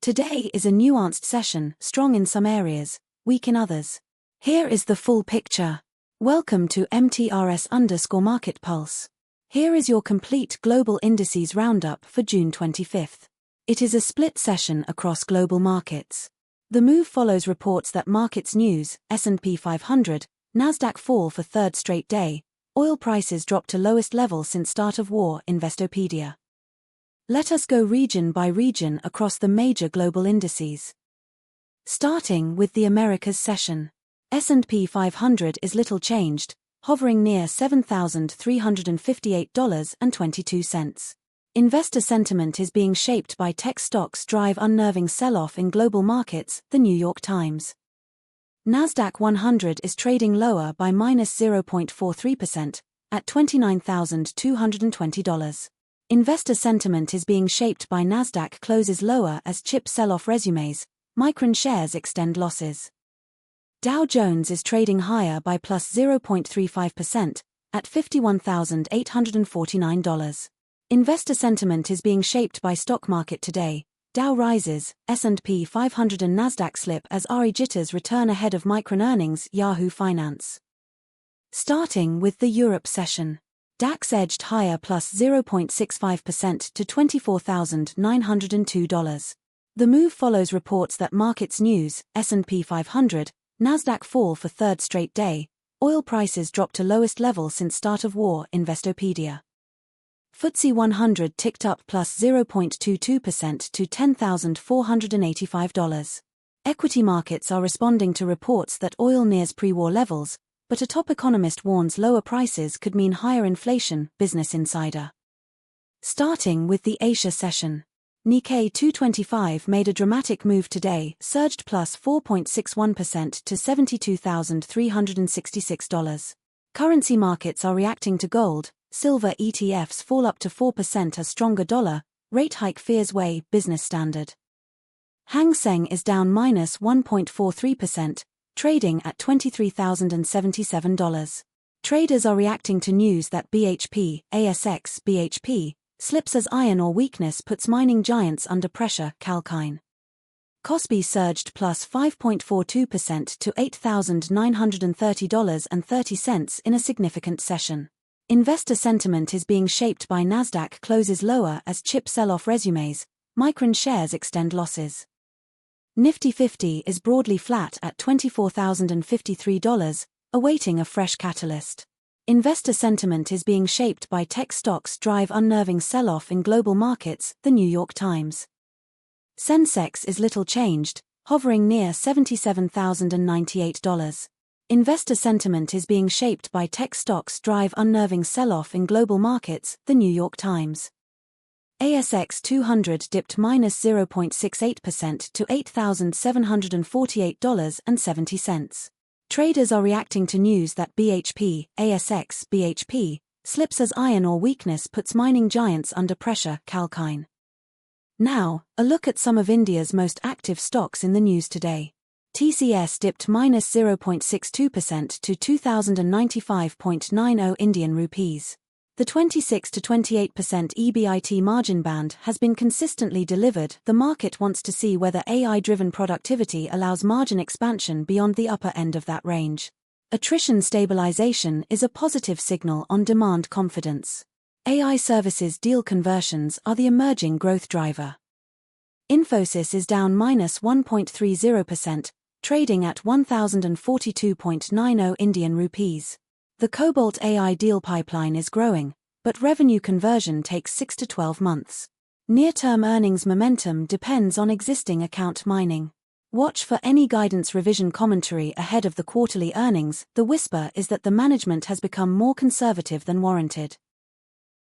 Today is a nuanced session, strong in some areas, weak in others. Here is the full picture. Welcome to MTRS_Market Pulse. Here is your complete global indices roundup for June 25th. It is a split session across global markets. The move follows reports that markets news, S&P 500, NASDAQ fall for third straight day, oil prices drop to lowest level since start of war, Investopedia. Let us go region by region across the major global indices. Starting with the Americas session. S&P 500 is little changed, hovering near $7,358.22. Investor sentiment is being shaped by tech stocks drive unnerving sell-off in global markets, The New York Times. NASDAQ 100 is trading lower by minus 0.43%, at $29,220. Investor sentiment is being shaped by NASDAQ closes lower as chip sell-off resumes, Micron shares extend losses. Dow Jones is trading higher by plus 0.35%, at $51,849. Investor sentiment is being shaped by stock market today. Dow rises, S&P 500 and NASDAQ slip as RE jitters return ahead of Micron earnings, Yahoo Finance. Starting with the Europe session. DAX edged higher plus 0.65% to $24,902. The move follows reports that markets news, S&P 500, NASDAQ fall for third straight day, oil prices drop to lowest level since start of war, Investopedia. FTSE 100 ticked up plus 0.22% to $10,485. Equity markets are responding to reports that oil nears pre-war levels, but a top economist warns lower prices could mean higher inflation, Business Insider. Starting with the Asia session. Nikkei 225 made a dramatic move today, surged plus 4.61% to $72,366. Currency markets are reacting to gold. Silver ETFs fall up to 4% as stronger dollar, rate hike fears weigh, Business Standard. Hang Seng is down minus 1.43%, trading at $23,077. Traders are reacting to news that ASX BHP, slips as iron ore weakness puts mining giants under pressure, Calkine. Kospi surged plus 5.42% to $8,930.30 in a significant session. Investor sentiment is being shaped by NASDAQ closes lower as chip sell-off resumes, Micron shares extend losses. Nifty 50 is broadly flat at $24,053, awaiting a fresh catalyst. Investor sentiment is being shaped by tech stocks drive unnerving sell-off in global markets, The New York Times. Sensex is little changed, hovering near $77,098. Investor sentiment is being shaped by tech stocks drive unnerving sell-off in global markets, The New York Times. ASX 200 dipped minus 0.68% to $8,748.70. Traders are reacting to news that ASX BHP, slips as iron ore weakness puts mining giants under pressure, Calkine. Now, a look at some of India's most active stocks in the news today. TCS dipped minus 0.62% to 2,095.90 Indian rupees. The 26 to 28% EBIT margin band has been consistently delivered. The market wants to see whether AI-driven productivity allows margin expansion beyond the upper end of that range. Attrition stabilization is a positive signal on demand confidence. AI services deal conversions are the emerging growth driver. Infosys is down minus 1.30%, trading at 1,042.90 Indian rupees. The Cobalt AI deal pipeline is growing, but revenue conversion takes 6 to 12 months. Near-term earnings momentum depends on existing account mining. Watch for any guidance revision commentary ahead of the quarterly earnings. The whisper is that the management has become more conservative than warranted.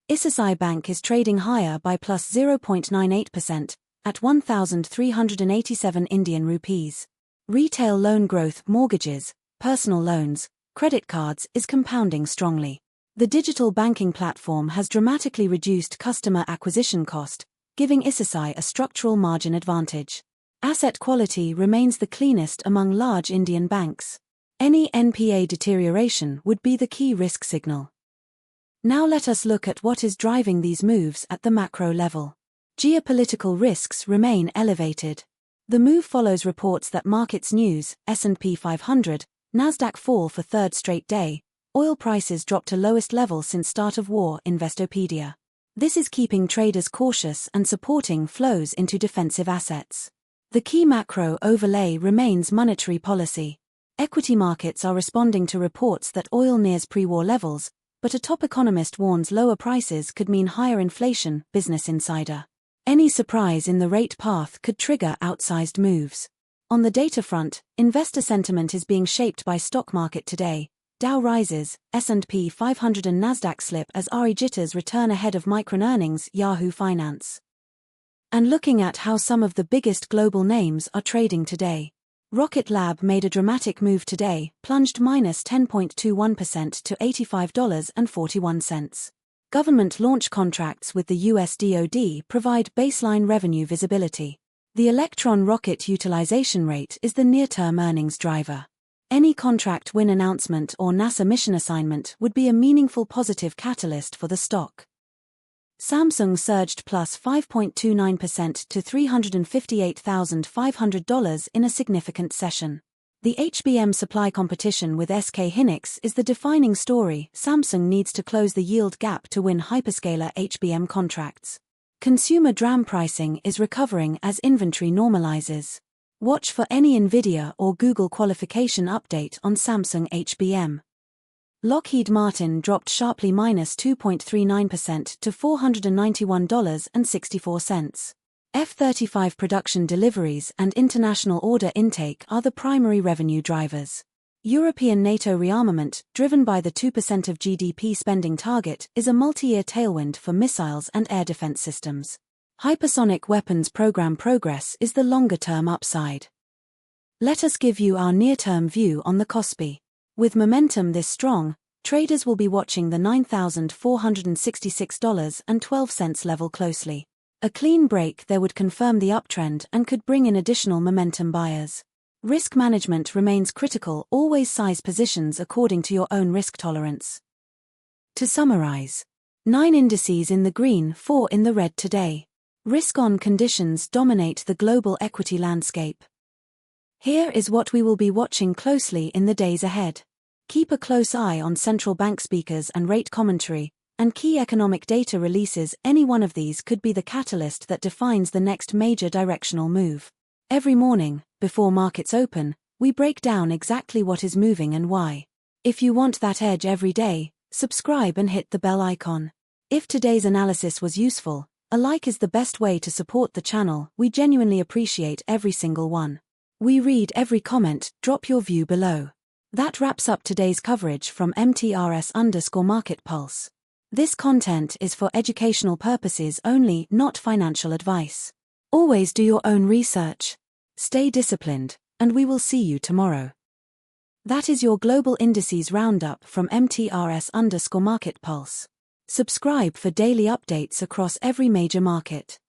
ICICI Bank is trading higher by plus 0.98%, at 1,387 Indian rupees. Retail loan growth, mortgages, personal loans, credit cards is compounding strongly. The digital banking platform has dramatically reduced customer acquisition cost, giving ICICI a structural margin advantage. Asset quality remains the cleanest among large Indian banks. Any NPA deterioration would be the key risk signal. Now let us look at what is driving these moves at the macro level. Geopolitical risks remain elevated. The move follows reports that markets news, S&P 500, NASDAQ fall for third straight day, oil prices drop to lowest level since start of war, Investopedia. This is keeping traders cautious and supporting flows into defensive assets. The key macro overlay remains monetary policy. Equity markets are responding to reports that oil nears pre-war levels, but a top economist warns lower prices could mean higher inflation, Business Insider. Any surprise in the rate path could trigger outsized moves. On the data front, investor sentiment is being shaped by stock market today. Dow rises, S&P 500 and NASDAQ slip as RE jitters return ahead of Micron earnings, Yahoo Finance. And looking at how some of the biggest global names are trading today. Rocket Lab made a dramatic move today, plunged minus 10.21% to $85.41. Government launch contracts with the US DoD provide baseline revenue visibility. The Electron rocket utilization rate is the near-term earnings driver. Any contract win announcement or NASA mission assignment would be a meaningful positive catalyst for the stock. Samsung surged plus 5.29% to $358,500 in a significant session. The HBM supply competition with SK Hynix is the defining story. Samsung needs to close the yield gap to win hyperscaler HBM contracts. Consumer DRAM pricing is recovering as inventory normalizes. Watch for any Nvidia or Google qualification update on Samsung HBM. Lockheed Martin dropped sharply minus 2.39% to $491.64. F-35 production deliveries and international order intake are the primary revenue drivers. European NATO rearmament, driven by the 2% of GDP spending target, is a multi-year tailwind for missiles and air defense systems. Hypersonic weapons program progress is the longer-term upside. Let us give you our near-term view on the Kospi. With momentum this strong, traders will be watching the $9,466.12 level closely. A clean break there would confirm the uptrend and could bring in additional momentum buyers. Risk management remains critical. Always size positions according to your own risk tolerance. To summarize, 9 indices in the green, 4 in the red today. Risk-on conditions dominate the global equity landscape. Here is what we will be watching closely in the days ahead. Keep a close eye on central bank speakers and rate commentary, and key economic data releases. Any one of these could be the catalyst that defines the next major directional move. Every morning, before markets open, we break down exactly what is moving and why. If you want that edge every day, subscribe and hit the bell icon. If today's analysis was useful, a like is the best way to support the channel. We genuinely appreciate every single one. We read every comment. Drop your view below. That wraps up today's coverage from MTRS_Market Pulse. This content is for educational purposes only, not financial advice. Always do your own research. Stay disciplined, and we will see you tomorrow. That is your global indices roundup from MTRS_Market Pulse. Subscribe for daily updates across every major market.